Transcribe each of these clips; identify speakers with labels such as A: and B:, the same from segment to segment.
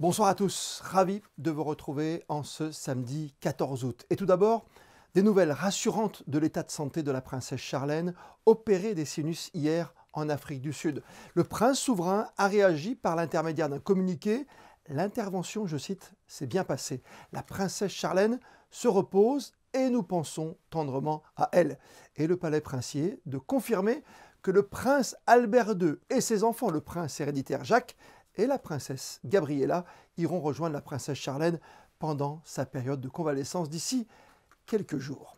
A: Bonsoir à tous, ravi de vous retrouver en ce samedi 14 août. Et tout d'abord, des nouvelles rassurantes de l'état de santé de la princesse Charlène, opérée des sinus hier en Afrique du Sud. Le prince souverain a réagi par l'intermédiaire d'un communiqué. L'intervention, je cite, s'est bien passée. La princesse Charlène se repose et nous pensons tendrement à elle. Et le palais princier de confirmer que le prince Albert II et ses enfants, le prince héréditaire Jacques, et la princesse Gabriella iront rejoindre la princesse Charlène pendant sa période de convalescence d'ici quelques jours.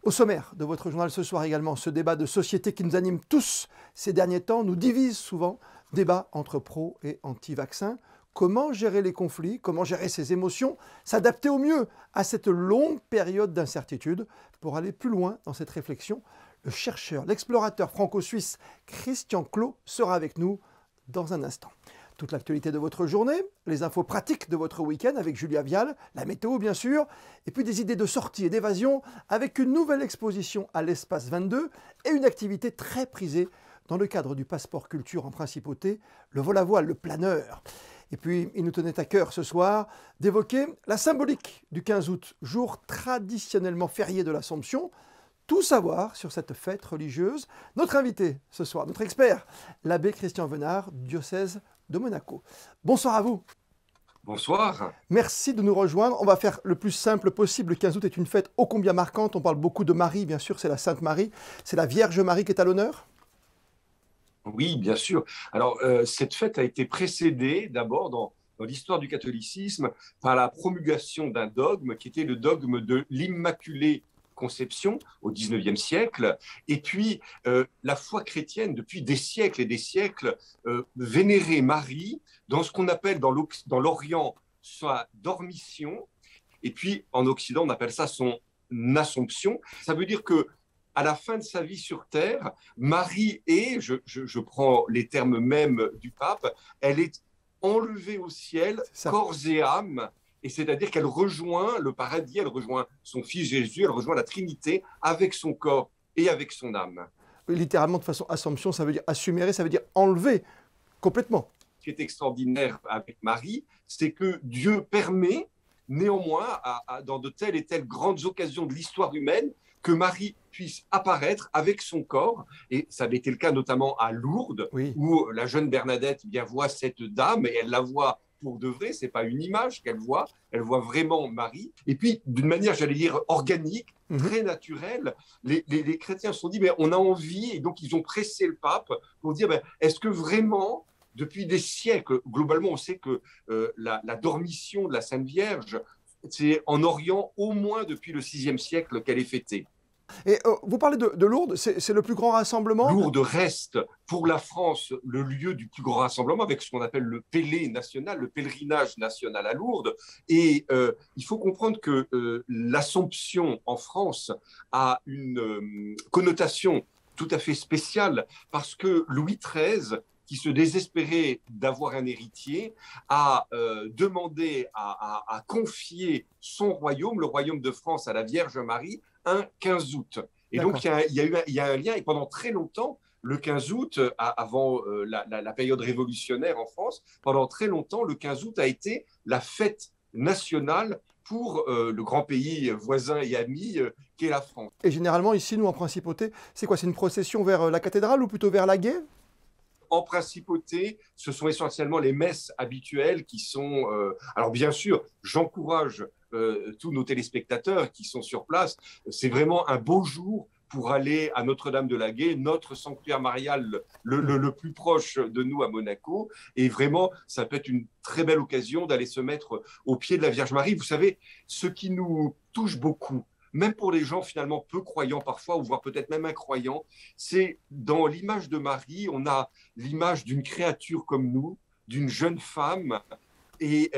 A: Au sommaire de votre journal ce soir également, ce débat de société qui nous anime tous ces derniers temps, nous divise souvent, débat entre pro et anti-vaccins. Comment gérer les conflits, comment gérer ses émotions, s'adapter au mieux à cette longue période d'incertitude. Pour aller plus loin dans cette réflexion, le chercheur, l'explorateur franco-suisse Christian Clot sera avec nous dans un instant. Toute l'actualité de votre journée, les infos pratiques de votre week-end avec Julia Vial, la météo bien sûr, et puis des idées de sortie et d'évasion avec une nouvelle exposition à l'Espace 22 et une activité très prisée dans le cadre du passeport culture en principauté, le vol à voile, le planeur. Et puis, il nous tenait à cœur ce soir d'évoquer la symbolique du 15 août, jour traditionnellement férié de l'Assomption. Tout savoir sur cette fête religieuse. Notre invité ce soir, notre expert, l'abbé Christian Venard, diocèse de Monaco. Bonsoir à vous.
B: Bonsoir.
A: Merci de nous rejoindre. On va faire le plus simple possible. Le 15 août est une fête ô combien marquante. On parle beaucoup de Marie, bien sûr, c'est la Sainte Marie. C'est la Vierge Marie qui est à l'honneur?
B: Oui, bien sûr. Alors, cette fête a été précédée d'abord dans l'histoire du catholicisme par la promulgation d'un dogme qui était le dogme de l'Immaculée Conception au XIXe siècle. Et puis, la foi chrétienne, depuis des siècles et des siècles, vénérait Marie dans ce qu'on appelle dans l'Orient sa dormition. Et puis, en Occident, on appelle ça son Assomption. Ça veut dire que à la fin de sa vie sur Terre, Marie est, je prends les termes mêmes du pape, elle est enlevée au ciel, corps et âme, et c'est-à-dire qu'elle rejoint le paradis, elle rejoint son fils Jésus, elle rejoint la Trinité avec son corps et avec son âme.
A: Littéralement, de façon assomption, ça veut dire assumer, ça veut dire enlever complètement.
B: Ce qui est extraordinaire avec Marie, c'est que Dieu permet néanmoins, dans de telles et telles grandes occasions de l'histoire humaine, que Marie puisse apparaître avec son corps. Et ça avait été le cas notamment à Lourdes,
A: oui,
B: où la jeune Bernadette voit cette dame, et elle la voit pour de vrai, ce n'est pas une image qu'elle voit, elle voit vraiment Marie. Et puis, d'une manière, j'allais dire, organique, très naturelle, les chrétiens se sont dit, mais on a envie, et donc ils ont pressé le pape pour dire, est-ce que vraiment, depuis des siècles, globalement, on sait que la dormition de la Sainte Vierge, c'est en Orient au moins depuis le VIe siècle qu'elle est fêtée.
A: Et vous parlez de Lourdes, c'est le plus grand rassemblement?
B: Lourdes reste pour la France le lieu du plus grand rassemblement avec ce qu'on appelle le Pélé national, le pèlerinage national à Lourdes. Et il faut comprendre que l'Assomption en France a une connotation tout à fait spéciale parce que Louis XIII, qui se désespérait d'avoir un héritier, a demandé à confier son royaume, le royaume de France, à la Vierge Marie, un 15 août. Et donc, il y a un lien, et pendant très longtemps, le 15 août, avant la période révolutionnaire en France, pendant très longtemps, le 15 août a été la fête nationale pour le grand pays voisin et ami qu'est la France.
A: Et généralement, ici, nous, en principauté, c'est quoi? C'est une procession vers la cathédrale ou plutôt vers la Gué?
B: En principauté, ce sont essentiellement les messes habituelles qui sont... alors bien sûr, j'encourage tous nos téléspectateurs qui sont sur place. C'est vraiment un beau jour pour aller à Notre-Dame-de-la-Gué, notre sanctuaire marial le plus proche de nous à Monaco. Et vraiment, ça peut être une très belle occasion d'aller se mettre au pied de la Vierge Marie. Vous savez, ce qui nous touche beaucoup, même pour les gens finalement peu croyants parfois, ou voire peut-être même incroyants, c'est dans l'image de Marie, on a l'image d'une créature comme nous, d'une jeune femme. Et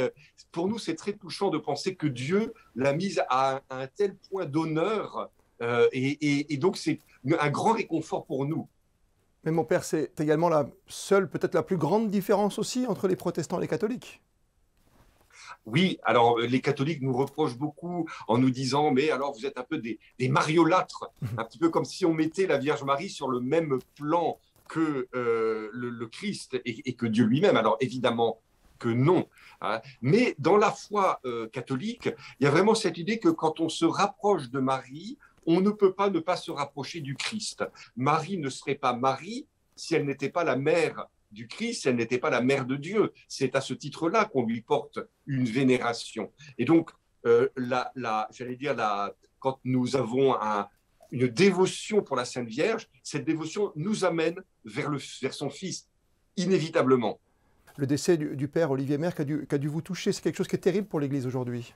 B: pour nous, c'est très touchant de penser que Dieu l'a mise à un tel point d'honneur. Et donc, c'est un grand réconfort pour nous.
A: Mais mon père, c'est également la seule, peut-être la plus grande différence aussi entre les protestants et les catholiques.
B: Oui, alors les catholiques nous reprochent beaucoup en nous disant, mais alors vous êtes un peu des mariolâtres, un petit peu comme si on mettait la Vierge Marie sur le même plan que le Christ et que Dieu lui-même. Alors évidemment, que non. Hein. Mais dans la foi catholique, il y a vraiment cette idée que quand on se rapproche de Marie, on ne peut pas ne pas se rapprocher du Christ. Marie ne serait pas Marie si elle n'était pas la mère du Christ, si elle n'était pas la mère de Dieu. C'est à ce titre-là qu'on lui porte une vénération. Et donc, j'allais dire, quand nous avons une dévotion pour la Sainte Vierge, cette dévotion nous amène vers son Fils, inévitablement.
A: Le décès du père Olivier Merck a dû vous toucher. C'est quelque chose qui est terrible pour l'Église aujourd'hui.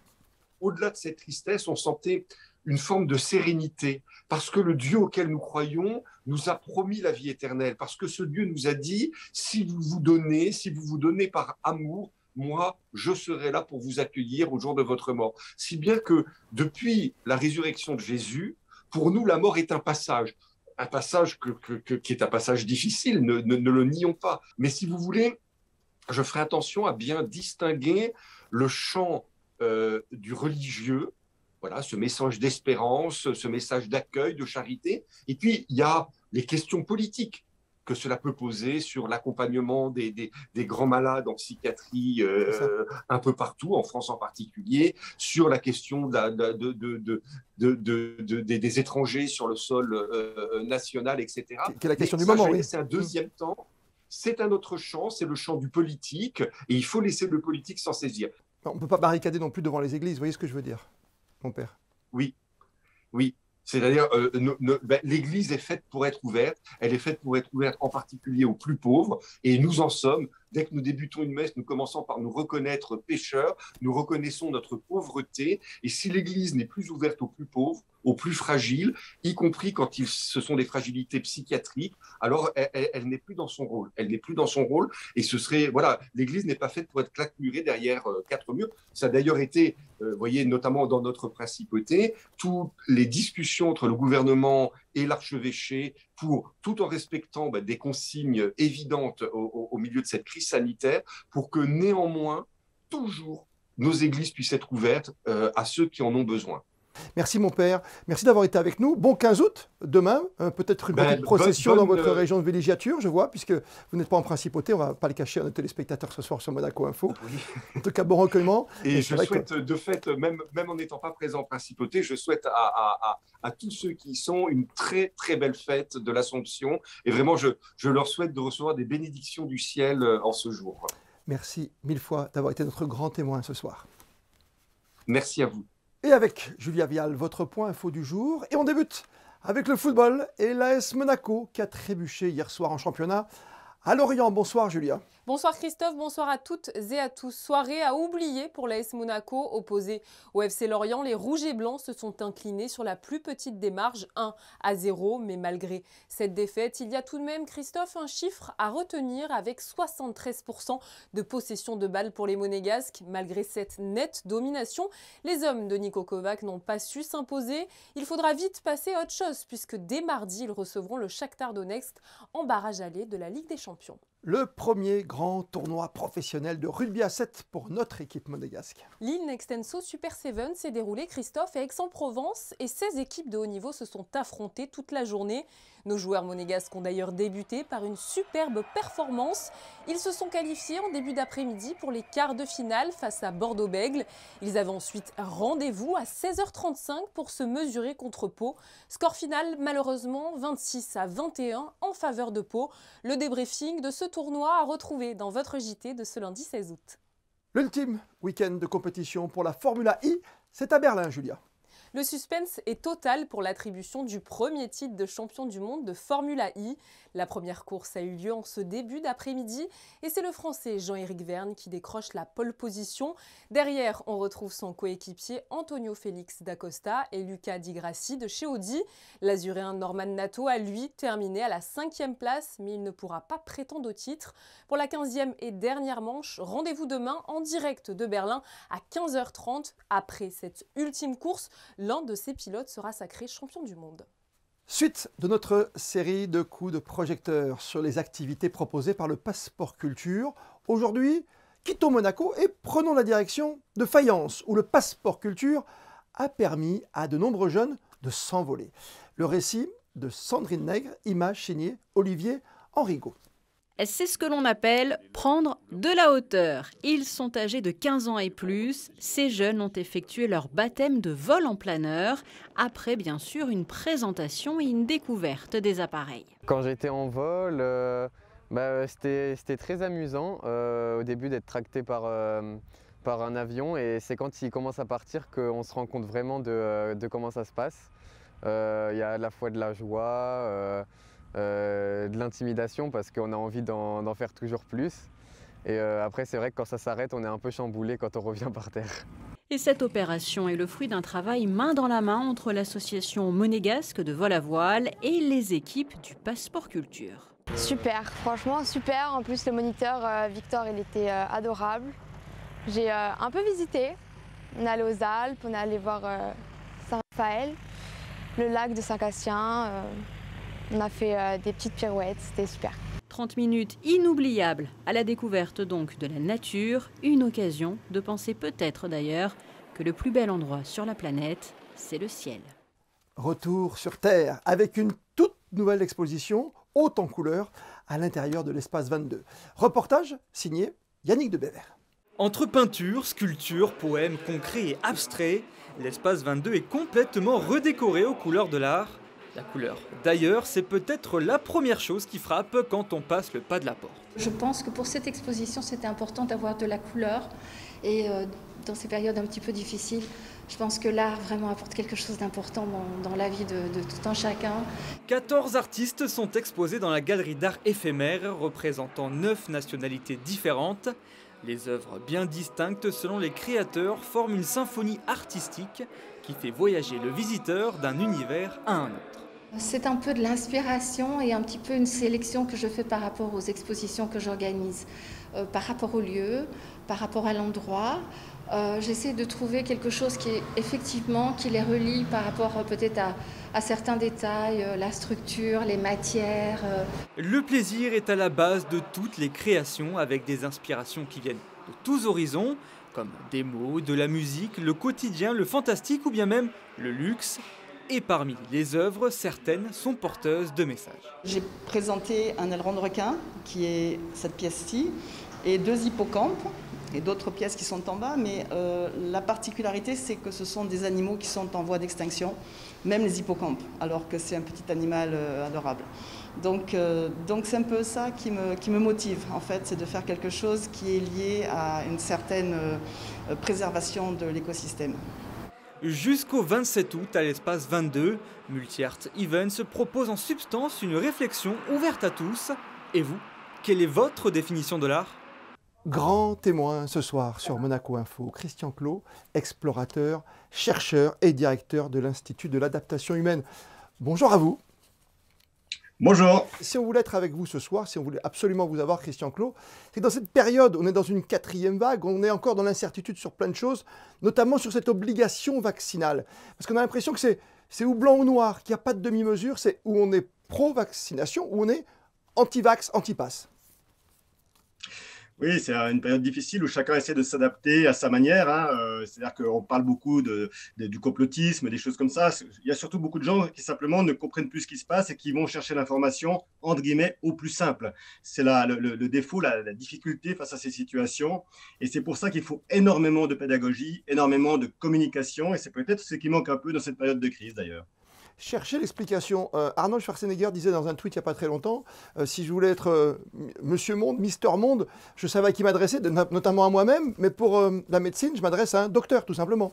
B: Au-delà de cette tristesse, on sentait une forme de sérénité, parce que le Dieu auquel nous croyons nous a promis la vie éternelle, parce que ce Dieu nous a dit, si vous vous donnez par amour, moi, je serai là pour vous accueillir au jour de votre mort. Si bien que depuis la résurrection de Jésus, pour nous, la mort est un passage qui est un passage difficile, ne le nions pas. Mais si vous voulez, je ferai attention à bien distinguer le champ du religieux, voilà, ce message d'espérance, ce message d'accueil, de charité. Et puis, il y a les questions politiques que cela peut poser sur l'accompagnement des grands malades en psychiatrie un peu partout, en France en particulier, sur la question des étrangers sur le sol national, etc.
A: Qui est la question du moment, oui.
B: C'est un deuxième temps. C'est un autre champ, c'est le champ du politique, et il faut laisser le politique s'en saisir.
A: On ne peut pas barricader non plus devant les églises, vous voyez ce que je veux dire, mon père?
B: Oui, oui. C'est-à-dire, l'Église est faite pour être ouverte, elle est faite pour être ouverte en particulier aux plus pauvres, et nous en sommes. Dès que nous débutons une messe, nous commençons par nous reconnaître pécheurs, nous reconnaissons notre pauvreté, et si l'Église n'est plus ouverte aux plus pauvres, aux plus fragiles, y compris quand ce sont des fragilités psychiatriques, alors elle n'est plus dans son rôle. Elle n'est plus dans son rôle, et ce serait, voilà, l'Église n'est pas faite pour être claquemurée derrière quatre murs. Ça a d'ailleurs été, vous voyez, notamment dans notre principauté, toutes les discussions entre le gouvernement et l'archevêché, tout en respectant des consignes évidentes au milieu de cette crise sanitaire, pour que néanmoins, toujours, nos églises puissent être ouvertes à ceux qui en ont besoin.
A: Merci mon père, merci d'avoir été avec nous. Bon 15 août, demain, peut-être une petite procession dans votre région de villégiature, je vois, puisque vous n'êtes pas en principauté, on ne va pas le cacher à nos téléspectateurs ce soir sur Monaco Info. Oui. En tout cas, bon recueillement.
B: Et je souhaite, de fait, même en n'étant pas présent en principauté, je souhaite à tous ceux qui y sont une très très belle fête de l'Assomption. Et vraiment, je leur souhaite de recevoir des bénédictions du ciel en ce jour.
A: Merci mille fois d'avoir été notre grand témoin ce soir.
B: Merci à vous.
A: Et avec Julia Vial, votre point info du jour. Et on débute avec le football et l'AS Monaco qui a trébuché hier soir en championnat à Lorient. Bonsoir Julia.
C: Bonsoir Christophe, bonsoir à toutes et à tous. Soirée à oublier pour l'AS Monaco. Opposé au FC Lorient, les Rouges et Blancs se sont inclinés sur la plus petite des marges, 1-0. Mais malgré cette défaite, il y a tout de même, Christophe, un chiffre à retenir avec 73% de possession de balles pour les Monégasques. Malgré cette nette domination, les hommes de Niko Kovac n'ont pas su s'imposer. Il faudra vite passer à autre chose puisque dès mardi, ils recevront le Shakhtar Donetsk en barrage aller de la Ligue des Champions.
A: Le premier grand tournoi professionnel de rugby à 7 pour notre équipe monégasque.
C: L'île Nextenso Super 7 s'est déroulé, Christophe, à Aix-en-Provence et 16 équipes de haut niveau se sont affrontées toute la journée. Nos joueurs monégasques ont d'ailleurs débuté par une superbe performance. Ils se sont qualifiés en début d'après-midi pour les quarts de finale face à Bordeaux-Bègles. Ils avaient ensuite rendez-vous à 16h35 pour se mesurer contre Pau. Score final malheureusement 26-21 en faveur de Pau. Le débriefing de ce tournoi à retrouver dans votre JT de ce lundi 16 août.
A: L'ultime week-end de compétition pour la Formula I, c'est à Berlin, Julia.
C: Le suspense est total pour l'attribution du premier titre de champion du monde de Formula I. La première course a eu lieu en ce début d'après-midi et c'est le Français Jean-Éric Vergne qui décroche la pole position. Derrière, on retrouve son coéquipier Antonio Félix d'Acosta et Luca Di Grassi de chez Audi. L'Azuréen Norman Nato a lui terminé à la 5e place, mais il ne pourra pas prétendre au titre. Pour la 15e et dernière manche, rendez-vous demain en direct de Berlin à 15h30. Après cette ultime course, l'un de ces pilotes sera sacré champion du monde.
A: Suite de notre série de coups de projecteur sur les activités proposées par le Passeport Culture. Aujourd'hui, quittons Monaco et prenons la direction de Fayence, où le Passeport Culture a permis à de nombreux jeunes de s'envoler. Le récit de Sandrine Nègre, image signée Olivier Henrigaud.
D: C'est ce que l'on appelle prendre de la hauteur. Ils sont âgés de 15 ans et plus. Ces jeunes ont effectué leur baptême de vol en planeur, après bien sûr une présentation et une découverte des appareils.
E: Quand j'étais en vol, c'était très amusant au début d'être tracté par un avion, et c'est quand il commence à partir qu'on se rend compte vraiment de comment ça se passe. Il y a à la fois de la joie, de l'intimidation parce qu'on a envie d'en faire toujours plus. Et après, c'est vrai que quand ça s'arrête, on est un peu chamboulé quand on revient par terre.
D: Et cette opération est le fruit d'un travail main dans la main entre l'association monégasque de vol à voile et les équipes du Passeport Culture.
F: Super, franchement super. En plus, le moniteur Victor, il était adorable. J'ai un peu visité. On est allé aux Alpes, on est allé voir Saint-Raphaël, le lac de Saint-Cassien. On a fait des petites pirouettes, c'était super.
D: 30 minutes inoubliables à la découverte donc de la nature, une occasion de penser peut-être d'ailleurs que le plus bel endroit sur la planète, c'est le ciel.
A: Retour sur Terre avec une toute nouvelle exposition, haute en couleurs, à l'intérieur de l'espace 22. Reportage signé Yannick de Bever.
G: Entre peinture, sculpture, poèmes concrets et abstraits, l'espace 22 est complètement redécoré aux couleurs de l'art. La couleur, d'ailleurs, c'est peut-être la première chose qui frappe quand on passe le pas de la porte.
H: Je pense que pour cette exposition, c'était important d'avoir de la couleur. Et dans ces périodes un petit peu difficiles, je pense que l'art vraiment apporte quelque chose d'important dans la vie de tout un chacun.
G: 14 artistes sont exposés dans la galerie d'art éphémère, représentant 9 nationalités différentes. Les œuvres bien distinctes selon les créateurs forment une symphonie artistique qui fait voyager le visiteur d'un univers à un autre.
H: C'est un peu de l'inspiration et un petit peu une sélection que je fais par rapport aux expositions que j'organise, par rapport au lieu, par rapport à l'endroit. J'essaie de trouver quelque chose qui les relie par rapport peut-être à certains détails, la structure, les matières.
G: Le plaisir est à la base de toutes les créations avec des inspirations qui viennent de tous horizons, comme des mots, de la musique, le quotidien, le fantastique ou bien même le luxe. Et parmi les œuvres, certaines sont porteuses de messages.
I: J'ai présenté un aileron de requin, qui est cette pièce-ci, et 2 hippocampes, et d'autres pièces qui sont en bas, mais la particularité, c'est que ce sont des animaux qui sont en voie d'extinction, même les hippocampes, alors que c'est un petit animal adorable. Donc c'est un peu ça qui me motive, en fait, c'est de faire quelque chose qui est lié à une certaine préservation de l'écosystème.
G: Jusqu'au 27 août à l'espace 22, Multi-Art Events propose en substance une réflexion ouverte à tous. Et vous, quelle est votre définition de l'art ?
A: Grand témoin ce soir sur Monaco Info, Christian Clot, explorateur, chercheur et directeur de l'Institut de l'adaptation humaine. Bonjour à vous.
J: Bonjour.
A: Si on voulait être avec vous ce soir, si on voulait absolument vous avoir, Christian Clot, c'est que dans cette période, on est dans une 4e vague, on est encore dans l'incertitude sur plein de choses, notamment sur cette obligation vaccinale. Parce qu'on a l'impression que c'est ou blanc ou noir, qu'il n'y a pas de demi-mesure, c'est où on est pro-vaccination, ou on est anti-vax, anti-pass.
J: Oui, c'est une période difficile où chacun essaie de s'adapter à sa manière. C'est-à-dire qu'on parle beaucoup du complotisme, des choses comme ça. Il y a surtout beaucoup de gens qui simplement ne comprennent plus ce qui se passe et qui vont chercher l'information, entre guillemets, au plus simple. C'est le défaut, la difficulté face à ces situations. Et c'est pour ça qu'il faut énormément de pédagogie, énormément de communication. Et c'est peut-être ce qui manque un peu dans cette période de crise, d'ailleurs.
A: Chercher l'explication. Arnold Schwarzenegger disait dans un tweet il n'y a pas très longtemps, si je voulais être Monsieur Monde, Mister Monde, je savais à qui m'adresser, notamment à moi-même, mais pour la médecine, je m'adresse à un docteur, tout simplement.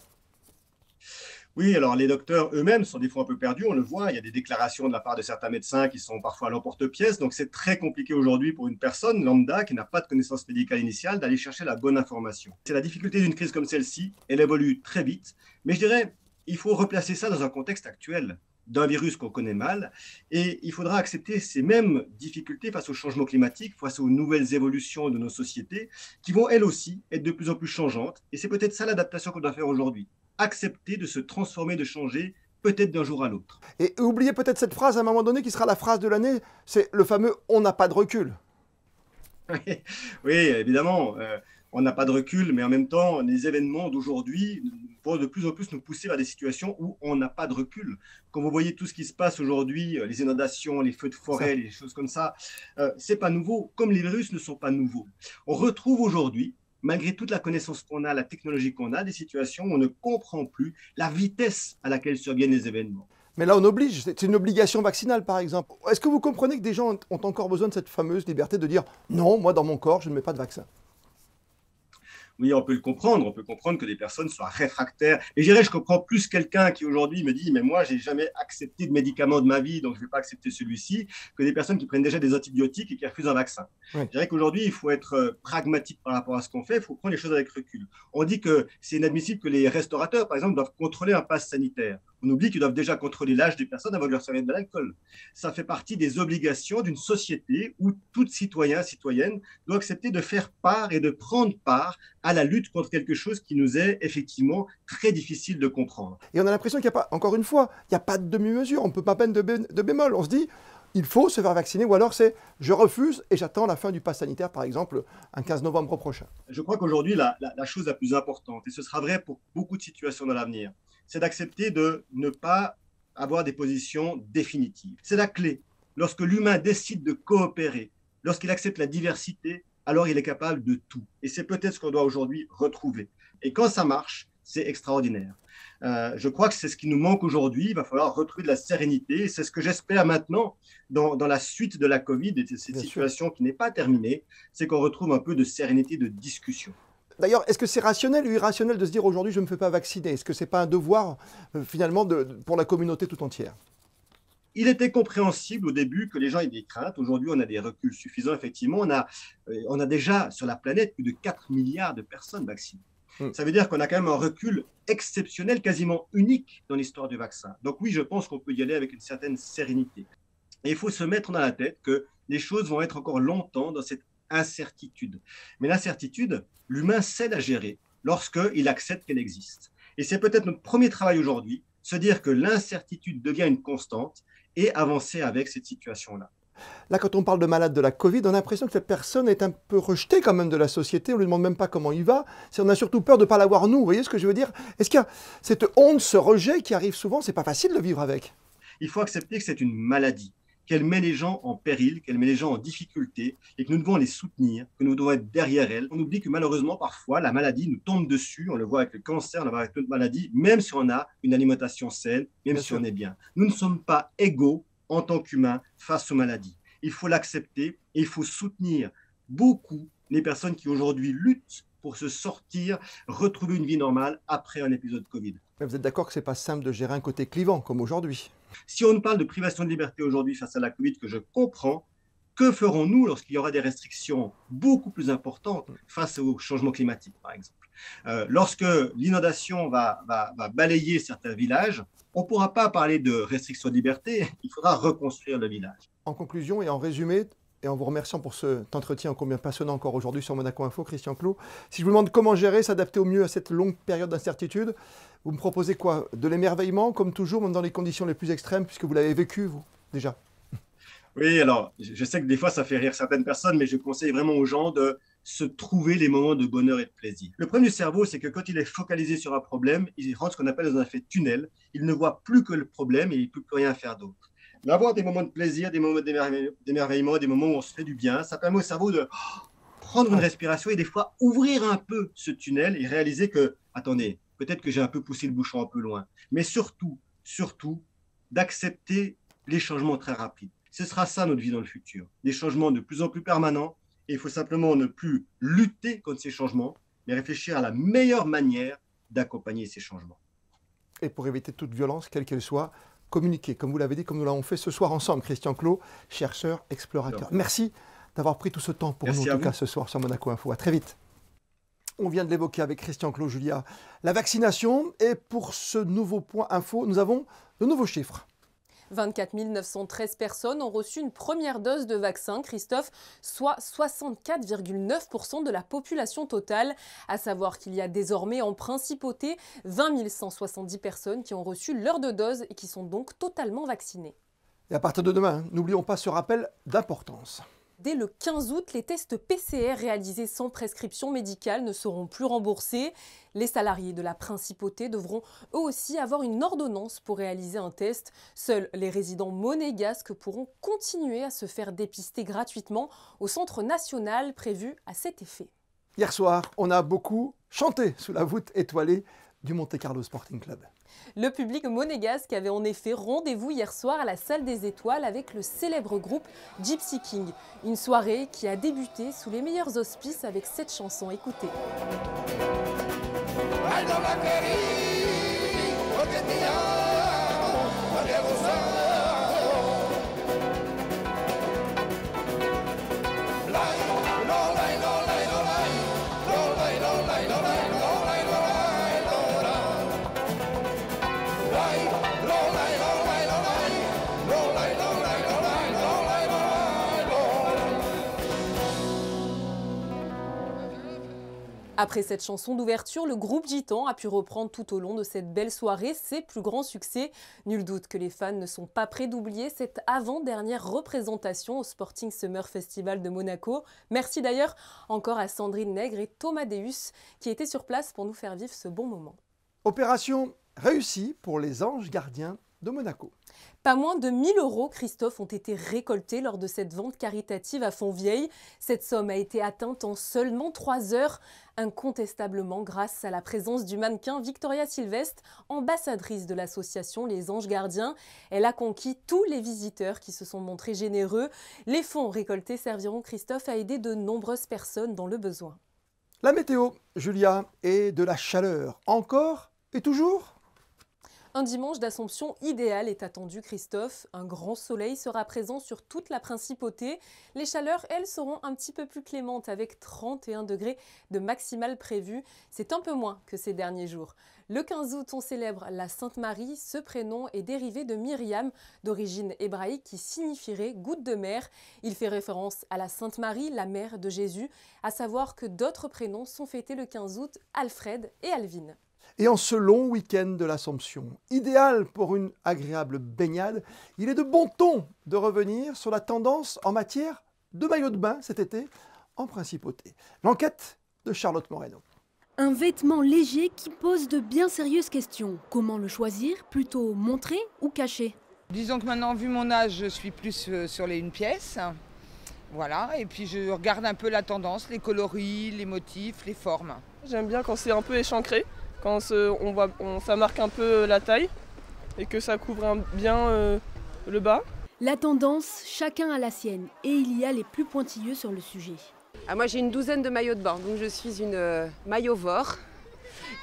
J: Oui, alors les docteurs eux-mêmes sont des fois un peu perdus, on le voit, il y a des déclarations de la part de certains médecins qui sont parfois à l'emporte-pièce, donc c'est très compliqué aujourd'hui pour une personne lambda qui n'a pas de connaissance médicale initiale d'aller chercher la bonne information. C'est la difficulté d'une crise comme celle-ci, elle évolue très vite, mais je dirais, il faut replacer ça dans un contexte actuel, d'un virus qu'on connaît mal, et il faudra accepter ces mêmes difficultés face au changement climatique, face aux nouvelles évolutions de nos sociétés, qui vont elles aussi être de plus en plus changeantes, et c'est peut-être ça l'adaptation qu'on doit faire aujourd'hui. Accepter de se transformer, de changer, peut-être d'un jour à l'autre.
A: Et oubliez peut-être cette phrase à un moment donné qui sera la phrase de l'année, c'est le fameux « on n'a pas de recul ».
J: Oui, évidemment, on n'a pas de recul, mais en même temps, les événements d'aujourd'hui pour de plus en plus nous pousser vers des situations où on n'a pas de recul. Quand vous voyez tout ce qui se passe aujourd'hui, les inondations, les feux de forêt, les choses comme ça, c'est pas nouveau, comme les virus ne sont pas nouveaux. On retrouve aujourd'hui, malgré toute la connaissance qu'on a, la technologie qu'on a, des situations où on ne comprend plus la vitesse à laquelle surviennent les événements.
A: Mais là, on oblige, c'est une obligation vaccinale, par exemple. Est-ce que vous comprenez que des gens ont encore besoin de cette fameuse liberté de dire « Non, moi, dans mon corps, je ne mets pas de vaccin ».
J: Oui, on peut le comprendre. On peut comprendre que des personnes soient réfractaires. Et je comprends plus quelqu'un qui aujourd'hui me dit « Mais moi, je n'ai jamais accepté de médicament de ma vie, donc je ne vais pas accepter celui-ci », que des personnes qui prennent déjà des antibiotiques et qui refusent un vaccin. Oui. Je dirais qu'aujourd'hui, il faut être pragmatique par rapport à ce qu'on fait. Il faut prendre les choses avec recul. On dit que c'est inadmissible que les restaurateurs, par exemple, doivent contrôler un pass sanitaire. On oublie qu'ils doivent déjà contrôler l'âge des personnes avant de leur servir de l'alcool. Ça fait partie des obligations d'une société où tout citoyen, citoyenne doit accepter de faire part et de prendre part à la lutte contre quelque chose qui nous est effectivement très difficile de comprendre.
A: Et on a l'impression qu'il n'y a pas, encore une fois, il n'y a pas de demi-mesure, on ne peut pas peine de bémol. On se dit, il faut se faire vacciner, ou alors c'est je refuse et j'attends la fin du pass sanitaire, par exemple, un 15 novembre prochain.
J: Je crois qu'aujourd'hui, la chose la plus importante, et ce sera vrai pour beaucoup de situations dans l'avenir, c'est d'accepter de ne pas avoir des positions définitives. C'est la clé. Lorsque l'humain décide de coopérer, lorsqu'il accepte la diversité, alors il est capable de tout. Et c'est peut-être ce qu'on doit aujourd'hui retrouver. Et quand ça marche, c'est extraordinaire. Je crois que c'est ce qui nous manque aujourd'hui. Il va falloir retrouver de la sérénité. Et c'est ce que j'espère maintenant dans la suite de la Covid et de cette situation qui n'est pas terminée, c'est qu'on retrouve un peu de sérénité, de discussion.
A: D'ailleurs, est-ce que c'est rationnel ou irrationnel de se dire aujourd'hui je ne me fais pas vacciner? Est-ce que ce n'est pas un devoir finalement pour la communauté tout entière?
J: Il était compréhensible au début que les gens aient des craintes. Aujourd'hui, on a des reculs suffisants. Effectivement, on a déjà sur la planète plus de 4 milliards de personnes vaccinées. Ça veut dire qu'on a quand même un recul exceptionnel, quasiment unique dans l'histoire du vaccin. Donc oui, je pense qu'on peut y aller avec une certaine sérénité. Et il faut se mettre dans la tête que les choses vont être encore longtemps dans cette incertitude. Mais l'incertitude, l'humain sait la gérer lorsqu'il accepte qu'elle existe. Et c'est peut-être notre premier travail aujourd'hui, se dire que l'incertitude devient une constante et avancer avec cette situation-là.
A: Là, quand on parle de malade de la Covid, on a l'impression que cette personne est un peu rejetée quand même de la société. On ne lui demande même pas comment il va. On a surtout peur de ne pas l'avoir nous. Vous voyez ce que je veux dire? Est-ce qu'il y a cette honte, ce rejet qui arrive souvent? C'est pas facile de vivre avec.
J: Il faut accepter que c'est une maladie, qu'elle met les gens en péril, qu'elle met les gens en difficulté et que nous devons les soutenir, que nous devons être derrière elles. On oublie que malheureusement, parfois, la maladie nous tombe dessus. On le voit avec le cancer, on le voit avec d'autres maladies, même si on a une alimentation saine, même si on est bien. Nous ne sommes pas égaux en tant qu'humains face aux maladies. Il faut l'accepter et il faut soutenir beaucoup les personnes qui aujourd'hui luttent pour se sortir, retrouver une vie normale après un épisode Covid.
A: Mais vous êtes d'accord que ce n'est pas simple de gérer un côté clivant comme aujourd'hui?
J: Si on parle de privation de liberté aujourd'hui face à la Covid, que je comprends, que ferons-nous lorsqu'il y aura des restrictions beaucoup plus importantes face au changement climatique, par exemple? Lorsque l'inondation va balayer certains villages, on ne pourra pas parler de restriction de liberté, il faudra reconstruire le village.
A: En conclusion et en résumé, et en vous remerciant pour cet entretien combien passionnant encore aujourd'hui sur Monaco Info, Christian Clot, si je vous demande comment gérer, s'adapter au mieux à cette longue période d'incertitude, vous me proposez quoi? De l'émerveillement, comme toujours, même dans les conditions les plus extrêmes, puisque vous l'avez vécu, vous, déjà?
J: Oui, alors, je sais que des fois, ça fait rire certaines personnes, mais je conseille vraiment aux gens de se trouver les moments de bonheur et de plaisir. Le problème du cerveau, c'est que quand il est focalisé sur un problème, il rentre ce qu'on appelle dans un effet tunnel. Il ne voit plus que le problème et il ne peut plus rien faire d'autre. Mais avoir des moments de plaisir, des moments d'émerveillement, des moments où on se fait du bien, ça permet au cerveau de prendre une respiration et des fois ouvrir un peu ce tunnel et réaliser que, attendez, peut-être que j'ai un peu poussé le bouchon un peu loin. Mais surtout, d'accepter les changements très rapides. Ce sera ça notre vie dans le futur. Des changements de plus en plus permanents. Et il faut simplement ne plus lutter contre ces changements, mais réfléchir à la meilleure manière d'accompagner ces changements.
A: Et pour éviter toute violence, quelle qu'elle soit, communiquer, comme vous l'avez dit, comme nous l'avons fait ce soir ensemble. Christian Clot, chercheur, explorateur. Merci d'avoir pris tout ce temps pour nous, en tout cas, ce soir sur Monaco Info. À très vite. On vient de l'évoquer avec Christian Clot, Julia, la vaccination. Et pour ce nouveau point info, nous avons de nouveaux chiffres.
C: 24 913 personnes ont reçu une première dose de vaccin, Christophe, soit 64,9% de la population totale. À savoir qu'il y a désormais en principauté 20 170 personnes qui ont reçu leur dose et qui sont donc totalement vaccinées.
A: Et à partir de demain, n'oublions pas ce rappel d'importance.
C: Dès le 15 août, les tests PCR réalisés sans prescription médicale ne seront plus remboursés. Les salariés de la principauté devront eux aussi avoir une ordonnance pour réaliser un test. Seuls les résidents monégasques pourront continuer à se faire dépister gratuitement au centre national prévu à cet effet.
A: Hier soir, on a beaucoup chanté sous la voûte étoilée du Monte Carlo Sporting Club.
C: Le public monégasque avait en effet rendez-vous hier soir à la Salle des Étoiles avec le célèbre groupe Gypsy King. Une soirée qui a débuté sous les meilleurs auspices avec cette chanson. Écoutez. Après cette chanson d'ouverture, le groupe Gitan a pu reprendre tout au long de cette belle soirée ses plus grands succès. Nul doute que les fans ne sont pas prêts d'oublier cette avant-dernière représentation au Sporting Summer Festival de Monaco. Merci d'ailleurs encore à Sandrine Nègre et Thomas Deus qui étaient sur place pour nous faire vivre ce bon moment.
A: Opération réussie pour les Anges Gardiens de Monaco.
C: Pas moins de 1 000 € Christophe ont été récoltés lors de cette vente caritative à Fontvieille. Cette somme a été atteinte en seulement 3 heures, incontestablement grâce à la présence du mannequin Victoria Sylvestre, ambassadrice de l'association Les Anges Gardiens. Elle a conquis tous les visiteurs qui se sont montrés généreux. Les fonds récoltés serviront Christophe à aider de nombreuses personnes dans le besoin.
A: La météo, Julia, est de la chaleur. Encore et toujours ?
C: Un dimanche d'Assomption idéal est attendu, Christophe. Un grand soleil sera présent sur toute la principauté. Les chaleurs, elles, seront un petit peu plus clémentes avec 31 degrés de maximale prévu. C'est un peu moins que ces derniers jours. Le 15 août, on célèbre la Sainte Marie. Ce prénom est dérivé de Myriam, d'origine hébraïque, qui signifierait goutte de mer. Il fait référence à la Sainte Marie, la mère de Jésus. À savoir que d'autres prénoms sont fêtés le 15 août, Alfred et Alvin.
A: Et en ce long week-end de l'Assomption, idéal pour une agréable baignade, il est de bon ton de revenir sur la tendance en matière de maillot de bain cet été en principauté. L'enquête de Charlotte Moreno.
K: Un vêtement léger qui pose de bien sérieuses questions. Comment le choisir? Plutôt montré ou caché?
L: Disons que maintenant, vu mon âge, je suis plus sur les une pièce. Voilà, et puis je regarde un peu la tendance, les coloris, les motifs, les formes.
M: J'aime bien quand c'est un peu échancré. Quand ça marque un peu la taille et que ça couvre bien le bas.
K: La tendance, chacun a la sienne et il y a les plus pointilleux sur le sujet.
N: Moi j'ai une douzaine de maillots de bain, donc je suis une maillovore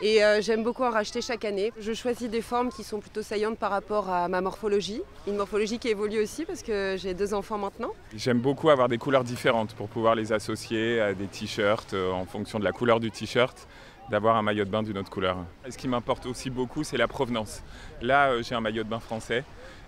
N: et j'aime beaucoup en racheter chaque année. Je choisis des formes qui sont plutôt saillantes par rapport à ma morphologie, une morphologie qui évolue aussi parce que j'ai 2 enfants maintenant.
O: J'aime beaucoup avoir des couleurs différentes pour pouvoir les associer à des t-shirts en fonction de la couleur du t-shirt, d'avoir un maillot de bain d'une autre couleur. Et ce qui m'importe aussi beaucoup, c'est la provenance. Là, j'ai un maillot de bain français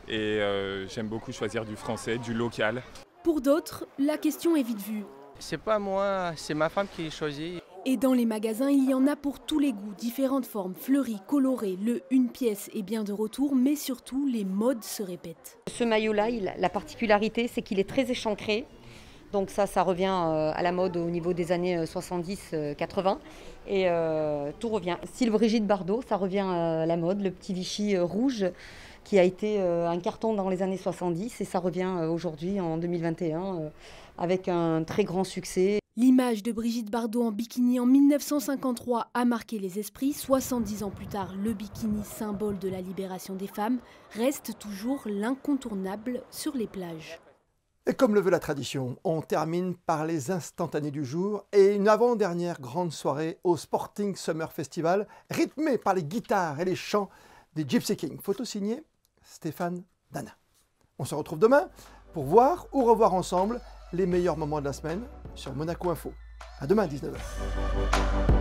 O: et j'aime beaucoup choisir du français, du local.
K: Pour d'autres, la question est vite vue.
P: C'est pas moi, c'est ma femme qui choisit.
K: Et dans les magasins, il y en a pour tous les goûts, différentes formes, fleuries, colorées, le une pièce est bien de retour, mais surtout les modes se répètent.
Q: Ce maillot-là, la particularité, c'est qu'il est très échancré. Donc ça revient à la mode au niveau des années 70-80 et tout revient. Style Brigitte Bardot, ça revient à la mode, le petit Vichy rouge qui a été un carton dans les années 70 et ça revient aujourd'hui en 2021 avec un très grand succès.
K: L'image de Brigitte Bardot en bikini en 1953 a marqué les esprits. 70 ans plus tard, le bikini, symbole de la libération des femmes, reste toujours l'incontournable sur les plages.
A: Et comme le veut la tradition, on termine par les instantanés du jour et une avant-dernière grande soirée au Sporting Summer Festival, rythmée par les guitares et les chants des Gypsy Kings. Photo signée Stéphane Dana. On se retrouve demain pour voir ou revoir ensemble les meilleurs moments de la semaine sur Monaco Info. À demain à 19h.